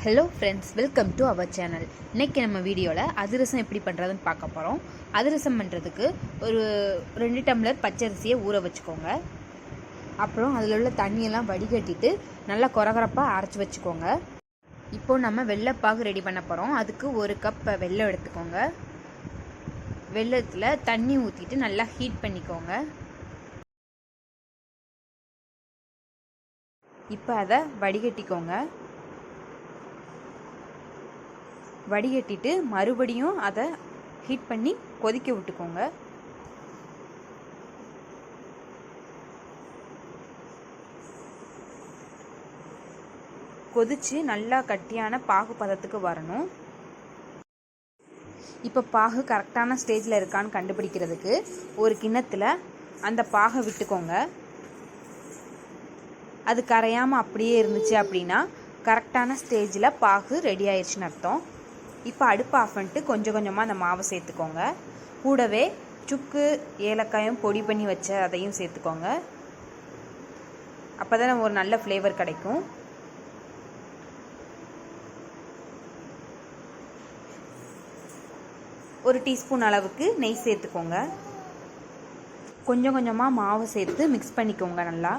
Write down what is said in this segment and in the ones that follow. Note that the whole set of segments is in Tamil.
Hello friends, welcome to our channel. இன்றைக்கி நம்ம வீடியோவில் அதிரசம் எப்படி பண்ணுறதுன்னு பார்க்க போகிறோம். அதிரசம் பண்ணுறதுக்கு ஒரு 2 டம்ளர் பச்சரிசியை ஊற வச்சுக்கோங்க. அப்புறம் அதில் உள்ள தண்ணியெல்லாம் வடிகட்டிட்டு நல்லா கொரகொரப்பாக அரைச்சி வச்சுக்கோங்க. இப்போது நம்ம வெள்ளைப்பாகு ரெடி பண்ண போகிறோம். அதுக்கு 1 கப் வெல்லம் எடுத்துக்கோங்க. வெல்லத்தில் தண்ணி ஊற்றிட்டு நல்லா ஹீட் பண்ணிக்கோங்க. இப்போ அதை வடிகட்டிக்கோங்க. வடிகட்டிட்டு மறுபடியும் அதை ஹீட் பண்ணி கொதிக்க விட்டுக்கோங்க. கொதிச்சு நல்லா கட்டியான பாகு பதத்துக்கு வரணும். இப்போ பாகு கரெக்டான ஸ்டேஜில் இருக்கான்னு கண்டுபிடிக்கிறதுக்கு ஒரு கிண்ணத்தில் அந்த பாகை விட்டுக்கோங்க. அது கரையாமல் அப்படியே இருந்துச்சு அப்படின்னா கரெக்டான ஸ்டேஜில் பாகு ரெடி ஆயிடுச்சுன்னு அர்த்தம். இப்போ அடுப்பு ஆஃப் பண்ணிட்டு கொஞ்சம் கொஞ்சமாக அந்த மாவை சேர்த்துக்கோங்க. கூடவே சுக்கு ஏலக்காயும் பொடி பண்ணி வச்ச அதையும் சேர்த்துக்கோங்க. அப்போ தான் ஒரு நல்ல ஃப்ளேவர் கிடைக்கும். ஒரு டீஸ்பூன் அளவுக்கு நெய் சேர்த்துக்கோங்க. கொஞ்சம் கொஞ்சமாக மாவு சேர்த்து மிக்ஸ் பண்ணிக்கோங்க. நல்லா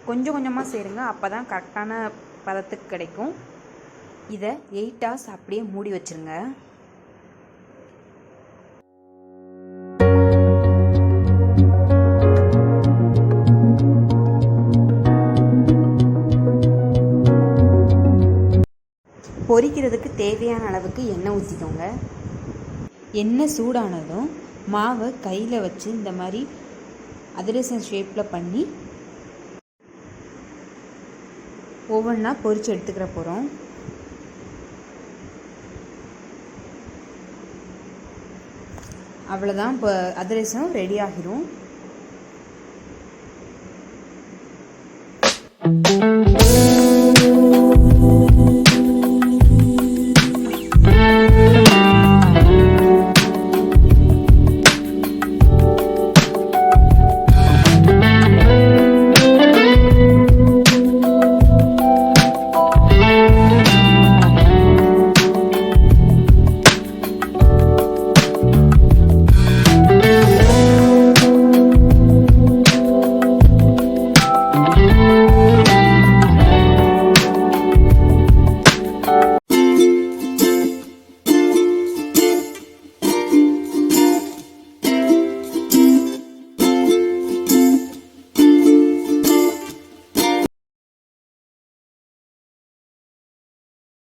கொஞ்சம் கொஞ்சமாக சேருங்க, அப்போ தான் கரெக்டான பதத்துக்கு கிடைக்கும். இதை 8 hours அப்படியே மூடி வச்சுருங்க. பொரிக்கிறதுக்கு தேவையான அளவுக்கு எண்ணெய் ஊற்றிக்கோங்க. எண்ணெய் சூடானதும் மாவை கையில் வச்சு இந்த மாதிரி அதிரசம் ஷேப்பில் பண்ணி ஒவ்வொன்றா பொரிச்சு எடுத்துக்கிற போகிறோம். அவ்வளோதான், இப்போ அதிரசம் ரெடி ஆகிரும்.